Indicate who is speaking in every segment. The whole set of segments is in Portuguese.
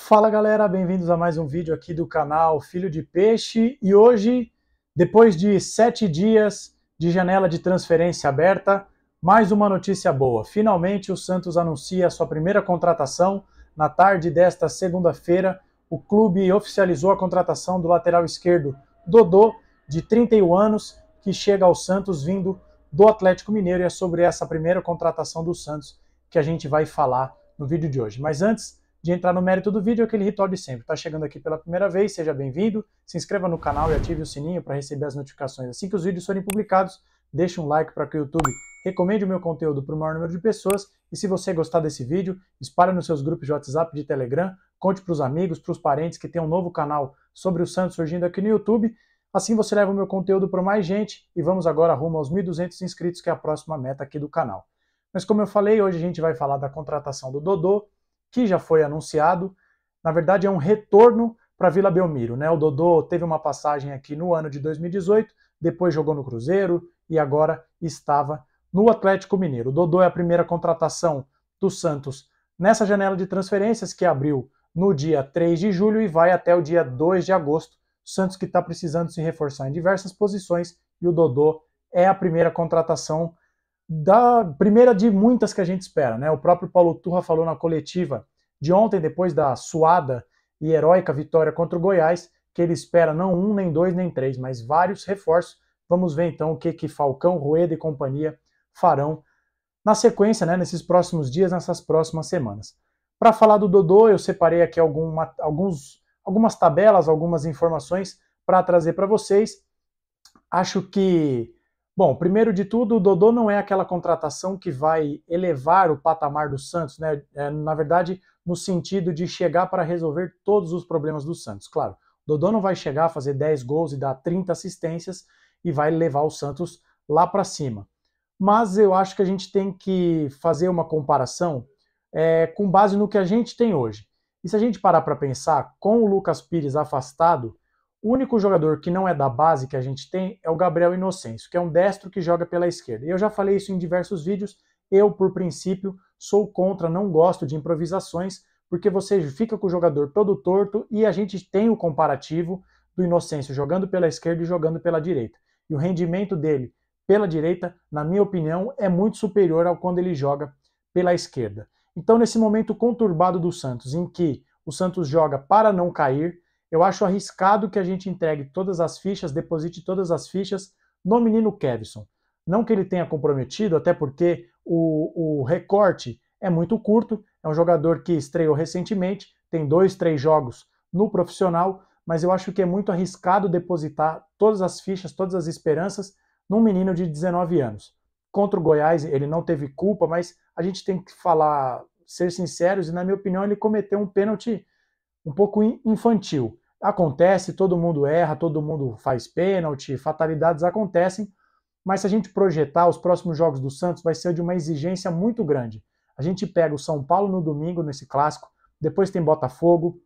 Speaker 1: Fala galera, bem-vindos a mais um vídeo aqui do canal Filho de Peixe. E hoje, depois de 7 dias de janela de transferência aberta, mais uma notícia boa. Finalmente o Santos anuncia a sua primeira contratação. Na tarde desta segunda-feira, o clube oficializou a contratação do lateral esquerdo Dodô, de 31 anos, que chega ao Santos vindo do Atlético Mineiro. E é sobre essa primeira contratação do Santos que a gente vai falar no vídeo de hoje. Mas antes de entrar no mérito do vídeo, aquele ritual de sempre. Está chegando aqui pela primeira vez, seja bem-vindo, se inscreva no canal e ative o sininho para receber as notificações assim que os vídeos forem publicados. Deixe um like para que o YouTube recomende o meu conteúdo para o maior número de pessoas. E se você gostar desse vídeo, espalhe nos seus grupos de WhatsApp e de Telegram, conte para os amigos, para os parentes que tem um novo canal sobre o Santos surgindo aqui no YouTube. Assim você leva o meu conteúdo para mais gente e vamos agora rumo aos 1.200 inscritos, que é a próxima meta aqui do canal. Mas como eu falei, hoje a gente vai falar da contratação do Dodô, que já foi anunciado. Na verdade é um retorno para Vila Belmiro, né? O Dodô teve uma passagem aqui no ano de 2018, depois jogou no Cruzeiro e agora estava no Atlético Mineiro. O Dodô é a primeira contratação do Santos nessa janela de transferências que abriu no dia 3 de julho e vai até o dia 2 de agosto. O Santos que está precisando se reforçar em diversas posições e o Dodô é a primeira contratação da primeira de muitas que a gente espera, né? O próprio Paulo Turra falou na coletiva de ontem, depois da suada e heróica vitória contra o Goiás, que ele espera não um, nem dois, nem três, mas vários reforços. Vamos ver então o que Falcão, Rueda e companhia farão na sequência, né, nesses próximos dias, nessas próximas semanas. Para falar do Dodô, eu separei aqui algumas tabelas, algumas informações para trazer para vocês. Acho que, bom, primeiro de tudo, o Dodô não é aquela contratação que vai elevar o patamar do Santos, né? Na verdade, no sentido de chegar para resolver todos os problemas do Santos. Claro, o Dodô não vai chegar a fazer 10 gols e dar 30 assistências e vai levar o Santos lá para cima. Mas eu acho que a gente tem que fazer uma comparação com base no que a gente tem hoje. E se a gente parar para pensar, com o Lucas Pires afastado, o único jogador que não é da base que a gente tem é o Gabriel Inocêncio, que é um destro que joga pela esquerda. E eu já falei isso em diversos vídeos. Eu, por princípio, sou contra, não gosto de improvisações, porque você fica com o jogador todo torto e a gente tem o comparativo do Inocêncio jogando pela esquerda e jogando pela direita. E o rendimento dele pela direita, na minha opinião, é muito superior ao quando ele joga pela esquerda. Então, nesse momento conturbado do Santos, em que o Santos joga para não cair, eu acho arriscado que a gente entregue todas as fichas, deposite todas as fichas no menino Kevson. Não que ele tenha comprometido, até porque o recorte é muito curto, é um jogador que estreou recentemente, tem 2, 3 jogos no profissional, mas eu acho que é muito arriscado depositar todas as fichas, todas as esperanças num menino de 19 anos. Contra o Goiás ele não teve culpa, mas a gente tem que falar, ser sinceros, e na minha opinião ele cometeu um pênalti um pouco infantil. Acontece, todo mundo erra, todo mundo faz pênalti, fatalidades acontecem, mas se a gente projetar os próximos jogos do Santos, vai ser de uma exigência muito grande. A gente pega o São Paulo no domingo, nesse clássico, depois tem Botafogo,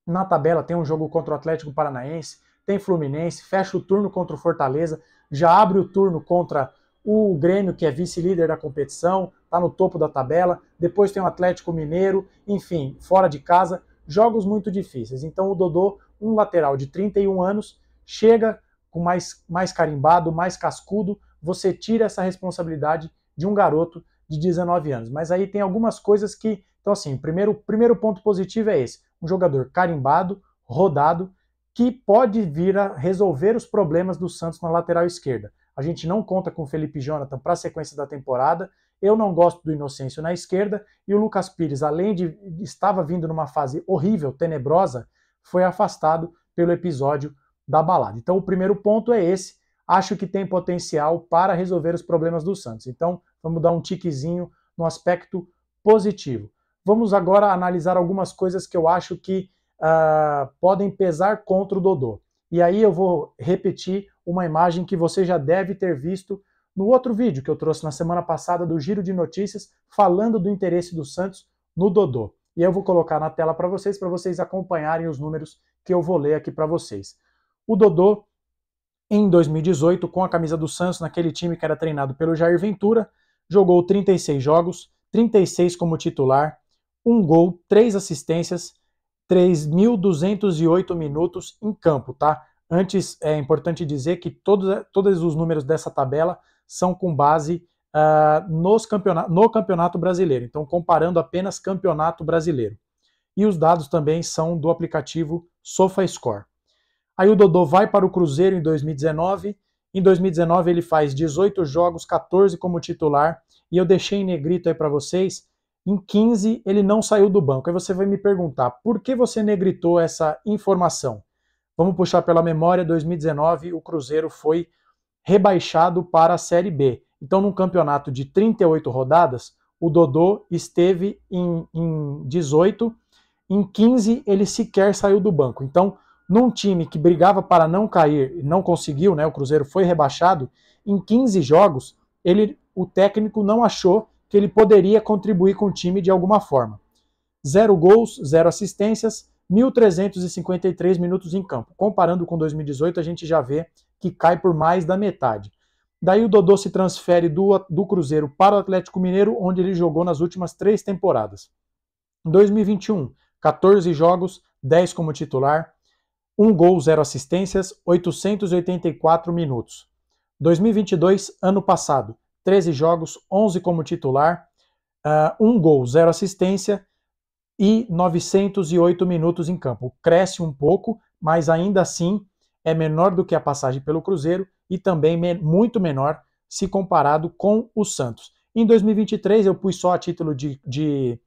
Speaker 1: na tabela tem um jogo contra o Atlético Paranaense, tem Fluminense, fecha o turno contra o Fortaleza, já abre o turno contra o Grêmio, que é vice-líder da competição, está no topo da tabela, depois tem o Atlético Mineiro, enfim, fora de casa, jogos muito difíceis. Então o Dodô, um lateral de 31 anos, chega com mais carimbado, mais cascudo, você tira essa responsabilidade de um garoto de 19 anos. Mas aí tem algumas coisas que, então assim, o primeiro ponto positivo é esse, um jogador carimbado, rodado, que pode vir a resolver os problemas do Santos na lateral esquerda. A gente não conta com o Felipe Jonathan para a sequência da temporada, eu não gosto do Inocêncio na esquerda, e o Lucas Pires, além de estava vindo numa fase horrível, tenebrosa, foi afastado pelo episódio da balada. Então o primeiro ponto é esse, acho que tem potencial para resolver os problemas do Santos. Então vamos dar um tiquezinho no aspecto positivo. Vamos agora analisar algumas coisas que eu acho que podem pesar contra o Dodô. E aí eu vou repetir uma imagem que você já deve ter visto no outro vídeo que eu trouxe na semana passada do Giro de Notícias, falando do interesse do Santos no Dodô. E eu vou colocar na tela para vocês acompanharem os números que eu vou ler aqui para vocês. O Dodô, em 2018, com a camisa do Santos, naquele time que era treinado pelo Jair Ventura, jogou 36 jogos, 36 como titular, 1 gol, 3 assistências, 3.208 minutos em campo, tá? Antes, é importante dizer que todos os números dessa tabela são com base no Campeonato Brasileiro, então comparando apenas Campeonato Brasileiro. E os dados também são do aplicativo SofaScore. Aí o Dodô vai para o Cruzeiro em 2019. Em 2019 ele faz 18 jogos, 14 como titular, e eu deixei em negrito aí para vocês. Em 15 ele não saiu do banco. Aí você vai me perguntar, por que você negritou essa informação? Vamos puxar pela memória, 2019 o Cruzeiro foi rebaixado para a Série B. Então num campeonato de 38 rodadas, o Dodô esteve em 18, em 15 ele sequer saiu do banco. Então num time que brigava para não cair e não conseguiu, né, o Cruzeiro foi rebaixado, em 15 jogos, o técnico não achou que ele poderia contribuir com o time de alguma forma. 0 gols, 0 assistências, 1.353 minutos em campo. Comparando com 2018, a gente já vê que cai por mais da metade. Daí o Dodô se transfere do Cruzeiro para o Atlético Mineiro, onde ele jogou nas últimas 3 temporadas. Em 2021, 14 jogos, 10 como titular, 1 gol, 0 assistências, 884 minutos. 2022, ano passado, 13 jogos, 11 como titular, 1 gol, 0 assistência e 908 minutos em campo. Cresce um pouco, mas ainda assim é menor do que a passagem pelo Cruzeiro e também muito menor se comparado com o Santos. Em 2023 eu pus só a título de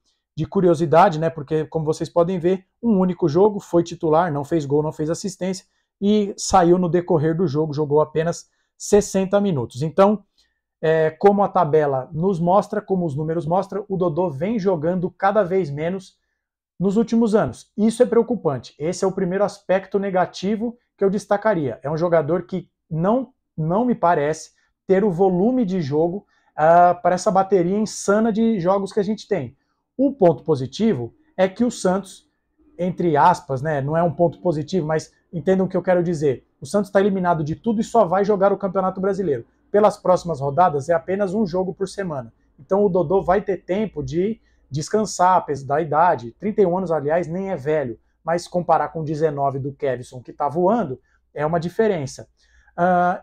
Speaker 1: curiosidade, né? Porque, como vocês podem ver, um único jogo, foi titular, não fez gol, não fez assistência e saiu no decorrer do jogo, jogou apenas 60 minutos. Então, como a tabela nos mostra, como os números mostram, o Dodô vem jogando cada vez menos nos últimos anos. Isso é preocupante. Esse é o primeiro aspecto negativo que eu destacaria. É um jogador que não me parece ter o volume de jogo para essa bateria insana de jogos que a gente tem. O ponto positivo é que o Santos, entre aspas, né, não é um ponto positivo, mas entendam o que eu quero dizer. O Santos está eliminado de tudo e só vai jogar o Campeonato Brasileiro. Pelas próximas rodadas é apenas um jogo por semana. Então o Dodô vai ter tempo de descansar, apesar da idade. 31 anos, aliás, nem é velho, mas comparar com 19 do Kevson, que está voando, é uma diferença.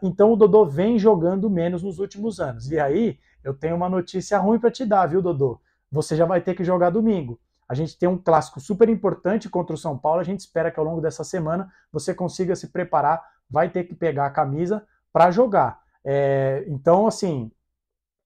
Speaker 1: Então o Dodô vem jogando menos nos últimos anos. E aí eu tenho uma notícia ruim para te dar, viu, Dodô? Você já vai ter que jogar domingo. A gente tem um clássico super importante contra o São Paulo, a gente espera que ao longo dessa semana você consiga se preparar, vai ter que pegar a camisa para jogar. Então, assim,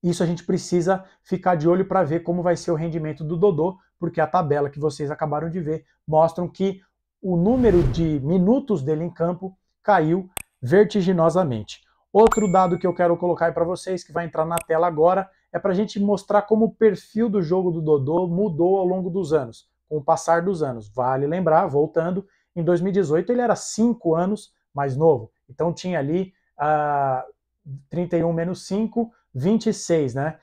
Speaker 1: isso a gente precisa ficar de olho para ver como vai ser o rendimento do Dodô, porque a tabela que vocês acabaram de ver mostram que o número de minutos dele em campo caiu vertiginosamente. Outro dado que eu quero colocar aí para vocês, que vai entrar na tela agora, é para a gente mostrar como o perfil do jogo do Dodô mudou ao longo dos anos, com o passar dos anos. Vale lembrar, voltando, em 2018 ele era 5 anos mais novo, então tinha ali 31 menos 5, 26, né?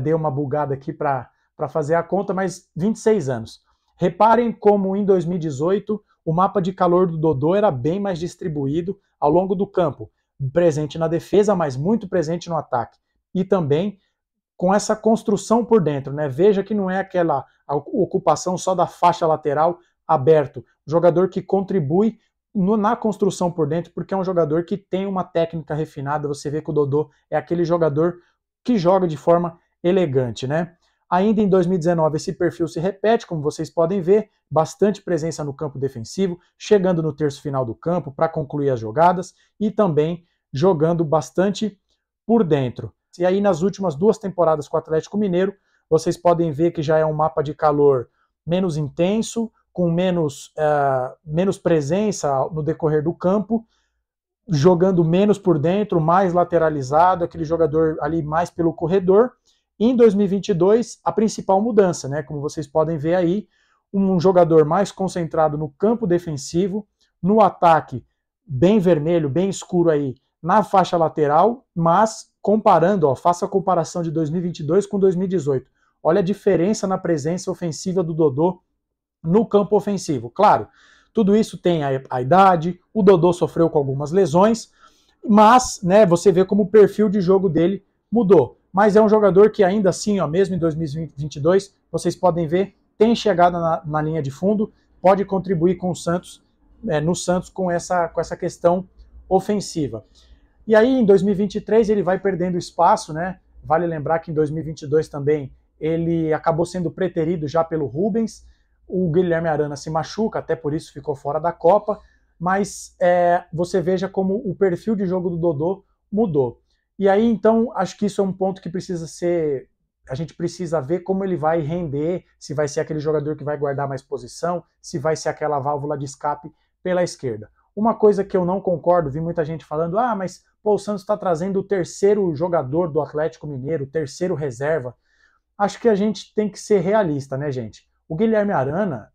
Speaker 1: Dei uma bugada aqui para fazer a conta, mas 26 anos. Reparem como em 2018 o mapa de calor do Dodô era bem mais distribuído ao longo do campo, presente na defesa, mas muito presente no ataque. E também com essa construção por dentro, né? Veja que não é aquela ocupação só da faixa lateral aberto. Jogador que contribui na construção por dentro, porque é um jogador que tem uma técnica refinada. Você vê que o Dodô é aquele jogador que joga de forma elegante, né? Ainda em 2019 esse perfil se repete, como vocês podem ver, bastante presença no campo defensivo, chegando no terço final do campo para concluir as jogadas e também jogando bastante por dentro. E aí nas últimas 2 temporadas com o Atlético Mineiro, vocês podem ver que já é um mapa de calor menos intenso, com menos presença no decorrer do campo, jogando menos por dentro, mais lateralizado, aquele jogador ali mais pelo corredor. E em 2022, a principal mudança, né? Como vocês podem ver aí, um jogador mais concentrado no campo defensivo, no ataque bem vermelho, bem escuro aí, na faixa lateral, mas comparando, faça a comparação de 2022 com 2018. Olha a diferença na presença ofensiva do Dodô no campo ofensivo. Claro, tudo isso tem a idade, o Dodô sofreu com algumas lesões, mas, né, você vê como o perfil de jogo dele mudou. Mas é um jogador que ainda assim, mesmo em 2022, vocês podem ver, tem chegada na linha de fundo, pode contribuir com o Santos, no Santos com essa questão ofensiva. E aí, em 2023, ele vai perdendo espaço, né? Vale lembrar que em 2022 também ele acabou sendo preterido já pelo Rubens. O Guilherme Arana se machuca, até por isso ficou fora da Copa. Mas você veja como o perfil de jogo do Dodô mudou. E aí, então, acho que isso é um ponto que precisa ser... A gente precisa ver como ele vai render, se vai ser aquele jogador que vai guardar mais posição, se vai ser aquela válvula de escape pela esquerda. Uma coisa que eu não concordo, vi muita gente falando, mas pô, o Santos está trazendo o terceiro jogador do Atlético Mineiro, o terceiro reserva. Acho que a gente tem que ser realista, né, gente? O Guilherme Arana,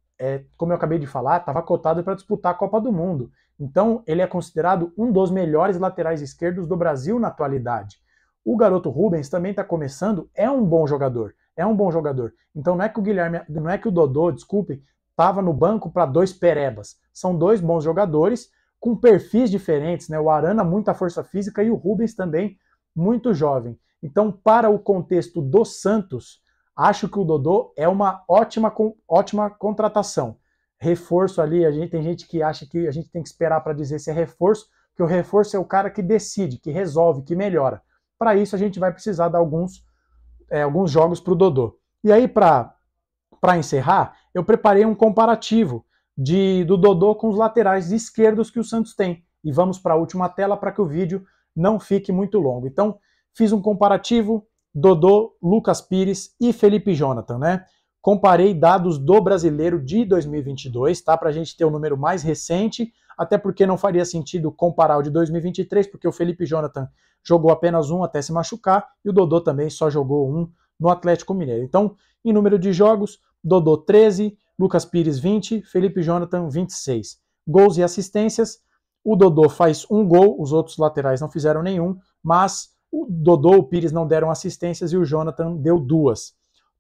Speaker 1: como eu acabei de falar, estava cotado para disputar a Copa do Mundo. Então, ele é considerado um dos melhores laterais esquerdos do Brasil na atualidade. O garoto Rubens também está começando, é um bom jogador. Então, não é que o Dodô, desculpe, estava no banco para dois perebas. São dois bons jogadores com perfis diferentes, né? O Arana, muita força física, e o Rubens também, muito jovem. Então, para o contexto do Santos, acho que o Dodô é uma ótima contratação. Reforço ali, tem gente que acha que a gente tem que esperar para dizer se é reforço, que o reforço é o cara que decide, que resolve, que melhora. Para isso, a gente vai precisar dar alguns jogos para o Dodô. E aí, para encerrar, eu preparei um comparativo do Dodô com os laterais esquerdos que o Santos tem. E vamos para a última tela para que o vídeo não fique muito longo. Então, fiz um comparativo, Dodô, Lucas Pires e Felipe Jonathan, né? Comparei dados do Brasileiro de 2022, tá? Para a gente ter o número mais recente, até porque não faria sentido comparar o de 2023, porque o Felipe Jonathan jogou apenas um até se machucar, e o Dodô também só jogou um no Atlético Mineiro. Então, em número de jogos, Dodô 13, Lucas Pires 20, Felipe Jonathan 26. Gols e assistências, o Dodô faz um gol, os outros laterais não fizeram nenhum, mas o Dodô, o Pires não deram assistências e o Jonathan deu 2.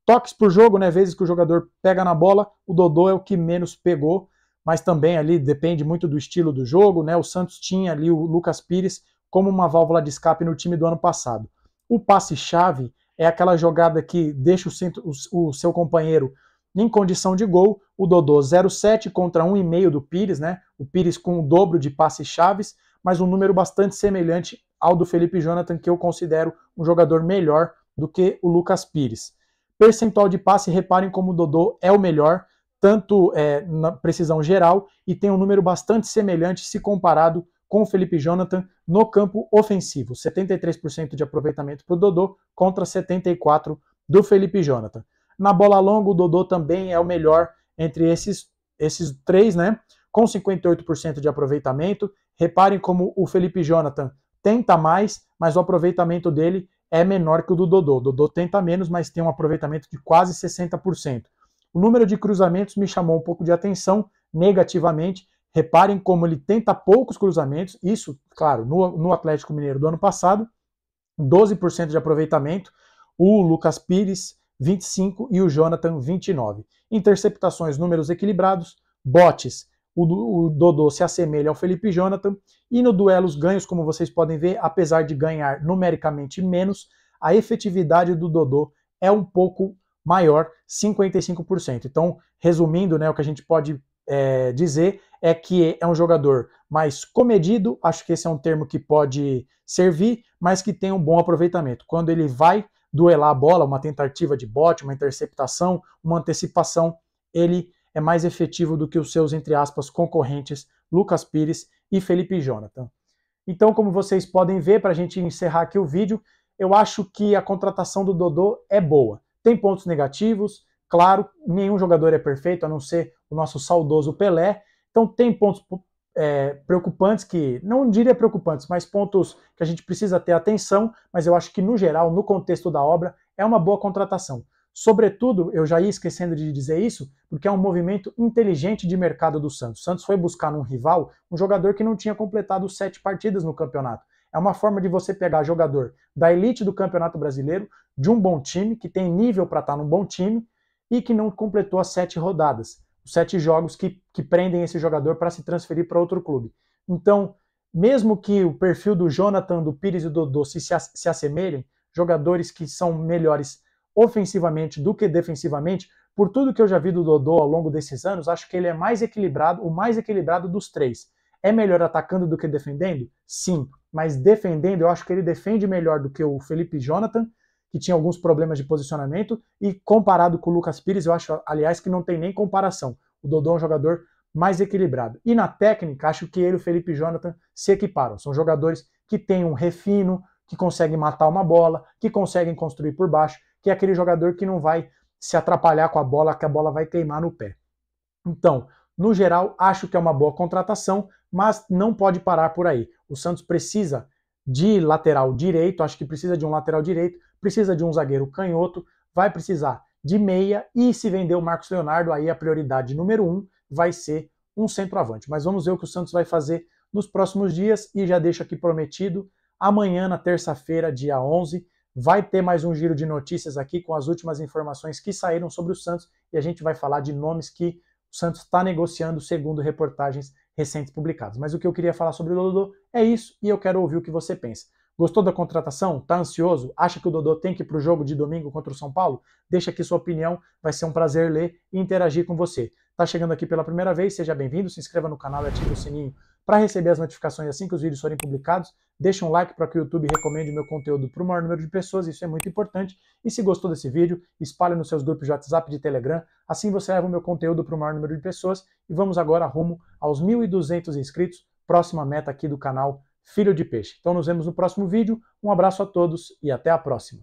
Speaker 1: Toques por jogo, né, vezes que o jogador pega na bola, o Dodô é o que menos pegou, mas também ali depende muito do estilo do jogo, né? O Santos tinha ali o Lucas Pires como uma válvula de escape no time do ano passado. O passe-chave é aquela jogada que deixa o seu companheiro em condição de gol. O Dodô 0,7 contra 1,5 do Pires, né? O Pires com o dobro de passes-chaves, mas um número bastante semelhante ao do Felipe Jonathan, que eu considero um jogador melhor do que o Lucas Pires. Percentual de passe, reparem como o Dodô é o melhor, tanto na precisão geral, e tem um número bastante semelhante se comparado com o Felipe Jonathan no campo ofensivo. 73% de aproveitamento para o Dodô contra 74% do Felipe Jonathan. Na bola longa, o Dodô também é o melhor entre esses três, né? Com 58% de aproveitamento. Reparem como o Felipe Jonathan tenta mais, mas o aproveitamento dele é menor que o do Dodô. O Dodô tenta menos, mas tem um aproveitamento de quase 60%. O número de cruzamentos me chamou um pouco de atenção negativamente. Reparem como ele tenta poucos cruzamentos, isso, claro, no Atlético Mineiro do ano passado, 12% de aproveitamento, o Lucas Pires, 25% e o Jonathan, 29%. Interceptações, números equilibrados, botes, o Dodô se assemelha ao Felipe Jonathan, e no duelos ganhos, como vocês podem ver, apesar de ganhar numericamente menos, a efetividade do Dodô é um pouco maior, 55%. Então, resumindo, né, o que a gente pode dizer é que é um jogador mais comedido, acho que esse é um termo que pode servir, mas que tem um bom aproveitamento. Quando ele vai duelar a bola, uma tentativa de bote, uma interceptação, uma antecipação, ele é mais efetivo do que os seus, entre aspas, concorrentes, Lucas Pires e Felipe Jonathan. Então, como vocês podem ver, para a gente encerrar aqui o vídeo, eu acho que a contratação do Dodô é boa. Tem pontos negativos, claro, nenhum jogador é perfeito, a não ser o nosso saudoso Pelé. Então tem pontos preocupantes, que não diria preocupantes, mas pontos que a gente precisa ter atenção, mas eu acho que no geral, no contexto da obra, é uma boa contratação. Sobretudo, eu já ia esquecendo de dizer isso, porque é um movimento inteligente de mercado do Santos. O Santos foi buscar num rival um jogador que não tinha completado 7 partidas no campeonato. É uma forma de você pegar jogador da elite do Campeonato Brasileiro, de um bom time, que tem nível para estar num bom time, e que não completou as 7 rodadas. Os 7 jogos que prendem esse jogador para se transferir para outro clube. Então, mesmo que o perfil do Jonathan, do Pires e do Dodô se assemelhem, jogadores que são melhores ofensivamente do que defensivamente, Por tudo que eu já vi do Dodô ao longo desses anos, acho que ele é mais equilibrado, o mais equilibrado dos três. É melhor atacando do que defendendo? Sim, mas defendendo, eu acho que ele defende melhor do que o Felipe Jonathan, que tinha alguns problemas de posicionamento, e comparado com o Lucas Pires, eu acho, aliás, que não tem nem comparação. O Dodô é um jogador mais equilibrado. E na técnica, acho que ele e o Felipe Jonathan se equiparam. São jogadores que têm um refino, que conseguem matar uma bola, que conseguem construir por baixo, que é aquele jogador que não vai se atrapalhar com a bola, que a bola vai queimar no pé. Então, no geral, acho que é uma boa contratação, mas não pode parar por aí. O Santos precisa de lateral direito, acho que precisa de um lateral direito, precisa de um zagueiro canhoto, vai precisar de meia, e se vender o Marcos Leonardo, aí a prioridade número 1 vai ser um centroavante. Mas vamos ver o que o Santos vai fazer nos próximos dias, e já deixo aqui prometido, amanhã, na terça-feira, dia 11, vai ter mais um giro de notícias aqui com as últimas informações que saíram sobre o Santos, e a gente vai falar de nomes que o Santos está negociando segundo reportagens recentes publicadas. Mas o que eu queria falar sobre o Dodô é isso, e eu quero ouvir o que você pensa. Gostou da contratação? Tá ansioso? Acha que o Dodô tem que ir para o jogo de domingo contra o São Paulo? Deixa aqui sua opinião, vai ser um prazer ler e interagir com você. Tá chegando aqui pela primeira vez? Seja bem-vindo, se inscreva no canal e ative o sininho para receber as notificações assim que os vídeos forem publicados. Deixa um like para que o YouTube recomende o meu conteúdo para o maior número de pessoas, isso é muito importante. E se gostou desse vídeo, espalhe nos seus grupos de WhatsApp e de Telegram, assim você leva o meu conteúdo para o maior número de pessoas. E vamos agora rumo aos 1.200 inscritos, próxima meta aqui do canal Filho de Peixe. Então nos vemos no próximo vídeo, um abraço a todos e até a próxima.